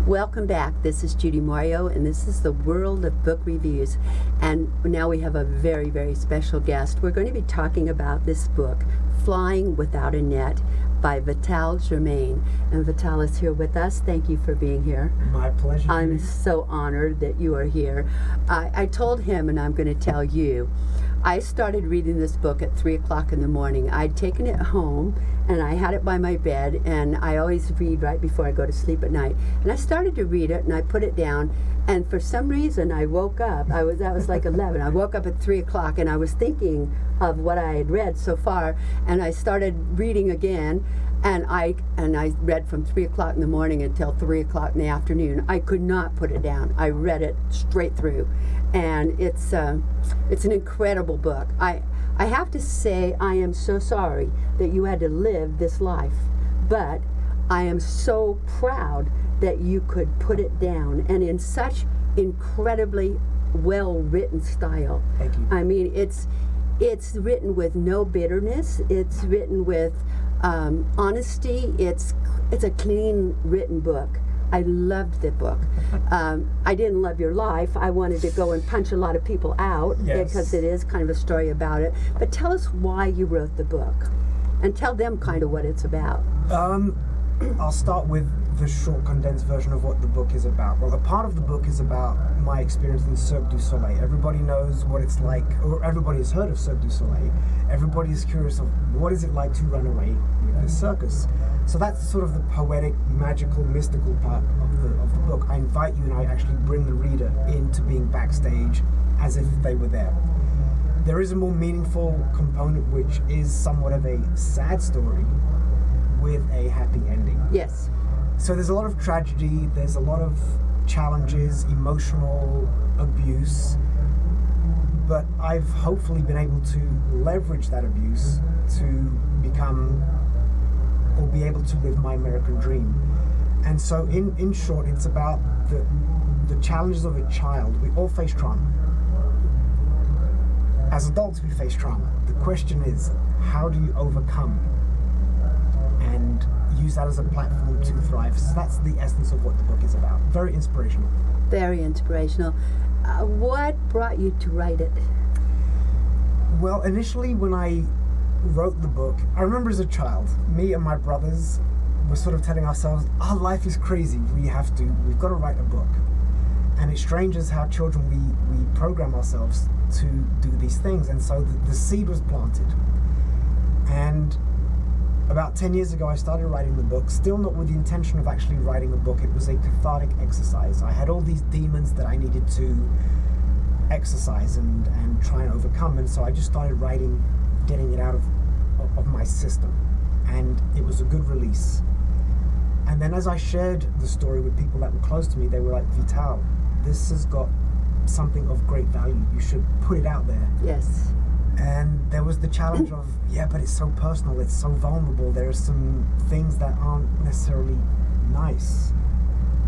Welcome back. This is Judy Mario, and this is the World of Book Reviews. And now we have a very, very special guest. We're going to be talking about this book, Flying Without a Net, by Vital Germain. And Vital is here with us. Thank you for being here. My pleasure. I'm so honored that you are here. I told him, and I'm going to tell you, I started reading this book at 3 o'clock in the morning. I'd taken it home, and I had it by my bed, and I always read right before I go to sleep at night. And I started to read it, and I put it down, and for some reason I woke up. That was like 11. I woke up at 3 o'clock, and I was thinking of what I had read so far, and I started reading again, and I read from 3 o'clock in the morning until 3 o'clock in the afternoon. I could not put it down. I read it straight through, and it's an incredible book. I have to say, I am so sorry that you had to live this life, but I am so proud that you could put it down, and in such incredibly well-written style. Thank you. I mean, it's written with no bitterness. It's written with honesty. It's a clean written book. I loved the book. I didn't love your life. I wanted to go and punch a lot of people out. Yes. Because it is kind of a story about it. But tell us why you wrote the book, and tell them kind of what it's about. I'll start with the short, condensed version of what the book is about. Well, a part of the book is about my experience in Cirque du Soleil. Everybody knows what it's like, or everybody has heard of Cirque du Soleil. Everybody is curious of what is it like to run away with the circus. So that's sort of the poetic, magical, mystical part of the book. I invite you, and I actually bring the reader into being backstage as if they were there. There is a more meaningful component, which is somewhat of a sad story with a happy ending. Yes. So there's a lot of tragedy, there's a lot of challenges, emotional abuse, but I've hopefully been able to leverage that abuse to become, or be able to live my American dream. And so in short, it's about the challenges of a child. We all face trauma. As adults, we face trauma. The question is, how do you overcome and use that as a platform to thrive? So that's the essence of what the book is about. Very inspirational. Very inspirational. What brought you to write it? Well, initially when I wrote the book, I remember as a child, me and my brothers were sort of telling ourselves, our life is crazy, we've got to write a book. And it's strange as how children, we program ourselves to do these things. And so the seed was planted. And about 10 years ago, I started writing the book, still not with the intention of actually writing a book. It was a cathartic exercise. I had all these demons that I needed to exercise and try and overcome. And so I just started writing, getting it out of my system. And it was a good release. And then as I shared the story with people that were close to me, they were like, Vital, this has got something of great value. You should put it out there. Yes. And there was the challenge of, yeah, but it's so personal, it's so vulnerable. There are some things that aren't necessarily nice.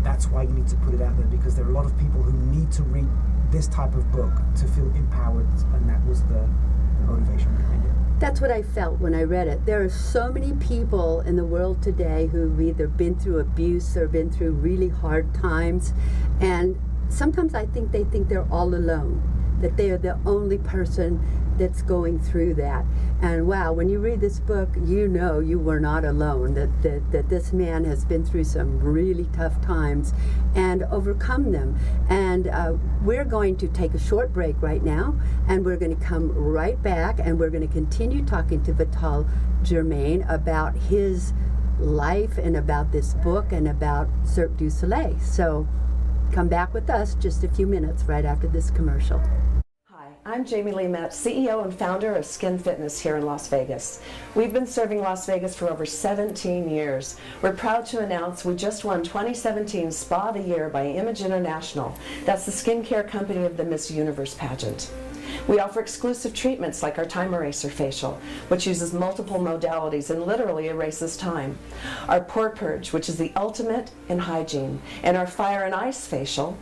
That's why you need to put it out there, because there are a lot of people who need to read this type of book to feel empowered, and that was the motivation behind it. That's what I felt when I read it. There are so many people in the world today who've either been through abuse or been through really hard times, and sometimes I think they think they're all alone. that they are the only person that's going through that. And wow, when you read this book, you know you were not alone, that this man has been through some really tough times and overcome them. And we're going to take a short break right now, and we're going to come right back, and we're going to continue talking to Vital Germain about his life and about this book and about Cirque du Soleil. So come back with us just a few minutes right after this commercial. I'm Jamie Lee Metz, CEO and founder of Skin Fitness here in Las Vegas. We've been serving Las Vegas for over 17 years. We're proud to announce we just won 2017 Spa of the Year by Image International. That's the skincare company of the Miss Universe pageant. We offer exclusive treatments like our Time Eraser facial, which uses multiple modalities and literally erases time. Our Pore Purge, which is the ultimate in hygiene, and our Fire and Ice facial,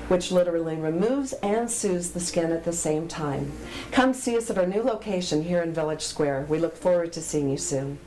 which literally removes and soothes the skin at the same time. Come see us at our new location here in Village Square. We look forward to seeing you soon.